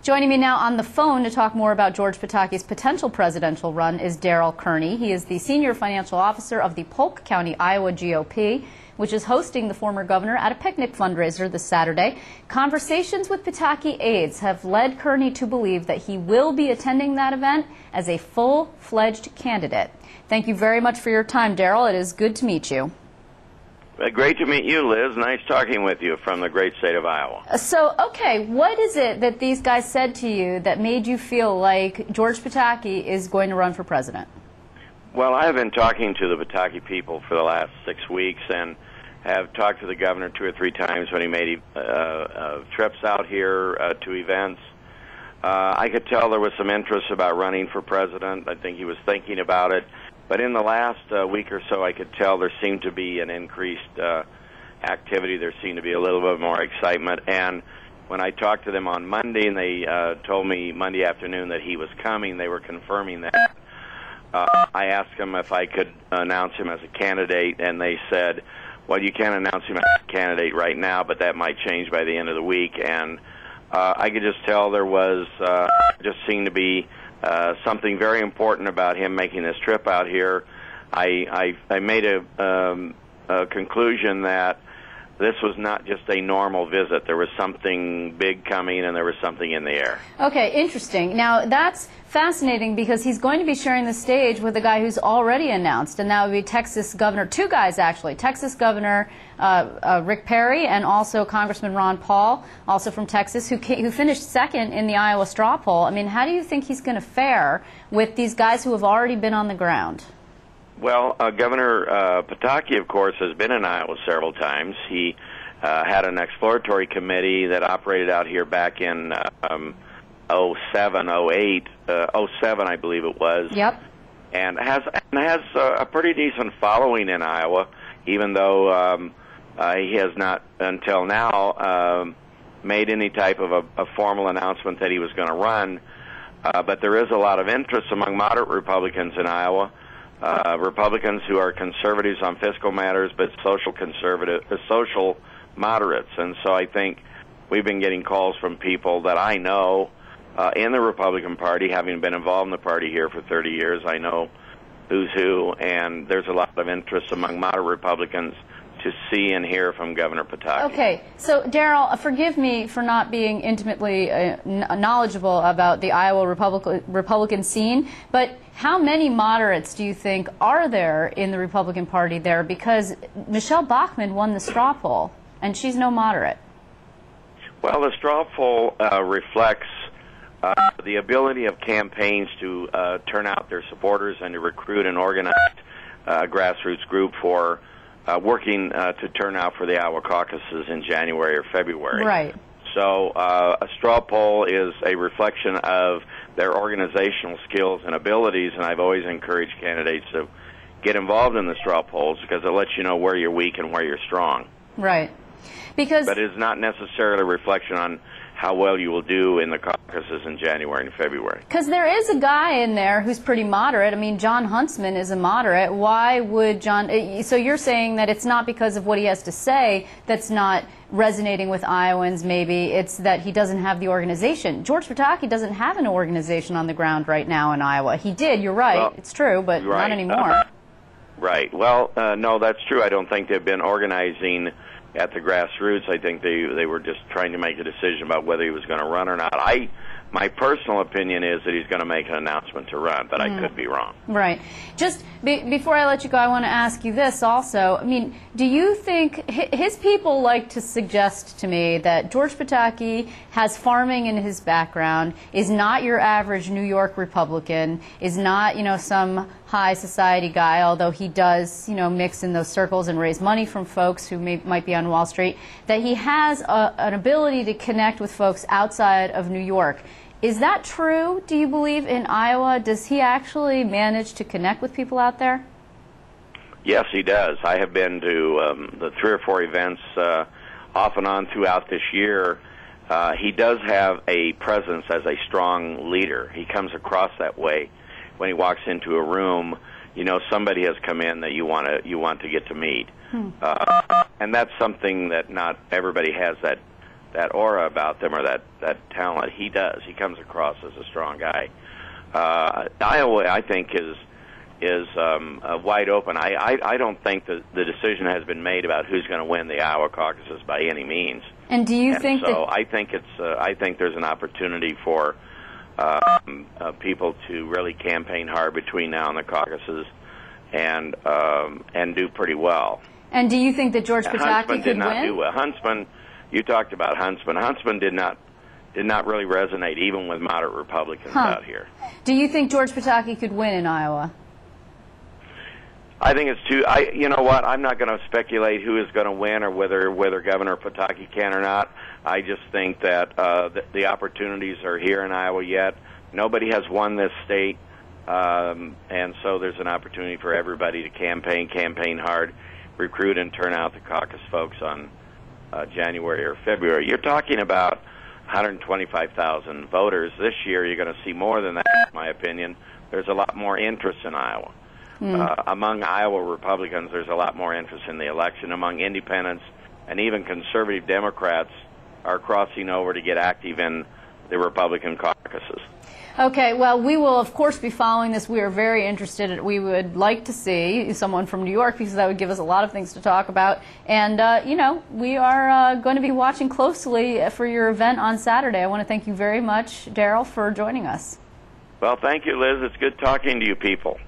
Joining me now on the phone to talk more about George Pataki's potential presidential run is Darrell Kearney. He is the senior financial officer of the Polk County, Iowa GOP, which is hosting the former governor at a picnic fundraiser this Saturday. Conversations with Pataki aides have led Kearney to believe that he will be attending that event as a full-fledged candidate. Thank you very much for your time, Darrell. It is good to meet you. Great to meet you, Liz. Nice talking with you from the great state of Iowa. So, okay, what is it that these guys said to you that made you feel like George Pataki is going to run for president? Well, I have been talking to the Pataki people for the last 6 weeks and have talked to the governor 2 or 3 times when he made trips out here to events. I could tell there was some interest about running for president. I think he was thinking about it. But in the last week or so, I could tell there seemed to be an increased activity. There seemed to be a little bit more excitement. And when I talked to them on Monday, and they told me Monday afternoon that he was coming, they were confirming that. I asked them if I could announce him as a candidate, and they said, well, you can't announce him as a candidate right now, but that might change by the end of the week. And I could just tell there was just seemed to be something very important about him making this trip out here. I made a conclusion that this was not just a normal visit. There was something big coming, and there was something in the air. Okay, interesting. Now, that's fascinating because he's going to be sharing the stage with a guy who's already announced, and that would be Texas Governor, 2 guys actually, Texas Governor Rick Perry and also Congressman Ron Paul, also from Texas, who finished second in the Iowa straw poll. I mean, how do you think he's going to fare with these guys who have already been on the ground? Well, Governor Pataki, of course, has been in Iowa several times. He had an exploratory committee that operated out here back in 07, 08, 07, I believe it was. Yep. And has a pretty decent following in Iowa, even though he has not until now made any type of a formal announcement that he was going to run. But there is a lot of interest among moderate Republicans in Iowa. Republicans who are conservatives on fiscal matters, but social moderates. And so I think we've been getting calls from people that I know in the Republican Party, having been involved in the party here for 30 years. I know who's who, and there's a lot of interest among moderate Republicans to see and hear from Governor Pataki. Okay, so Darrell, forgive me for not being intimately knowledgeable about the Iowa Republican scene, but how many moderates do you think are there in the Republican Party there? Because Michelle Bachmann won the straw poll, and she's no moderate. Well, the straw poll reflects the ability of campaigns to turn out their supporters and to recruit an organized grassroots group for working to turn out for the Iowa caucuses in January or February. Right. So a straw poll is a reflection of their organizational skills and abilities, and I've always encouraged candidates to get involved in the straw polls because it lets you know where you're weak and where you're strong. Right. But it's not necessarily a reflection on how well you will do in the caucuses in January and February. Because there is a guy in there who's pretty moderate. I mean, John Huntsman is a moderate. Why would John... So you're saying that it's not because of what he has to say that's not resonating with Iowans, maybe. It's that he doesn't have the organization. George Pataki doesn't have an organization on the ground right now in Iowa. He did, you're right. Well, it's true, but right. Not anymore. Right. Well, no, that's true. I don't think they've been organizing at the grassroots. I think they were just trying to make a decision about whether he was going to run or not. My personal opinion is that he's going to make an announcement to run, but I could be wrong. Right. Just before I let you go, I want to ask you this also. I mean, do you think his people like to suggest to me that George Pataki has farming in his background, is not your average New York Republican, is not, some high society guy, although he does, mix in those circles and raise money from folks who might be on Wall Street, that he has an ability to connect with folks outside of New York. Is that true, do you believe, in Iowa? Does he actually manage to connect with people out there? Yes, he does. I have been to the 3 or 4 events off and on throughout this year. He does have a presence as a strong leader. He comes across that way. When he walks into a room, somebody has come in that you want to get to meet. And that's something that not everybody has that aura about them or that talent. He does. He comes across as a strong guy. Iowa, I think, is wide open. I don't think the decision has been made about who's going to win the Iowa caucuses by any means. And do you think so? I think there's an opportunity for people to really campaign hard between now and the caucuses, and do pretty well. And do you think that George Pataki Huntsman did not win? do well. Huntsman, you talked about Huntsman. Huntsman did not really resonate even with moderate Republicans out here. Do you think George Pataki could win in Iowa? I think it's too. You know what? I'm not going to speculate who is going to win or whether Governor Pataki can or not. I just think that the opportunities are here in Iowa yet. Nobody has won this state, and so there's an opportunity for everybody to campaign hard, recruit and turn out the caucus folks on January or February. You're talking about 125,000 voters. This year you're going to see more than that, in my opinion. There's a lot more interest in Iowa. Among Iowa Republicans, there's a lot more interest in the election. Among independents and even conservative Democrats are crossing over to get active in the Republican caucuses. Okay, well, we will, of course, be following this. We are very interested. We would like to see someone from New York because that would give us a lot of things to talk about. And, you know, we are going to be watching closely for your event on Saturday. I want to thank you very much, Darrell, for joining us. Well, thank you, Liz. It's good talking to you people.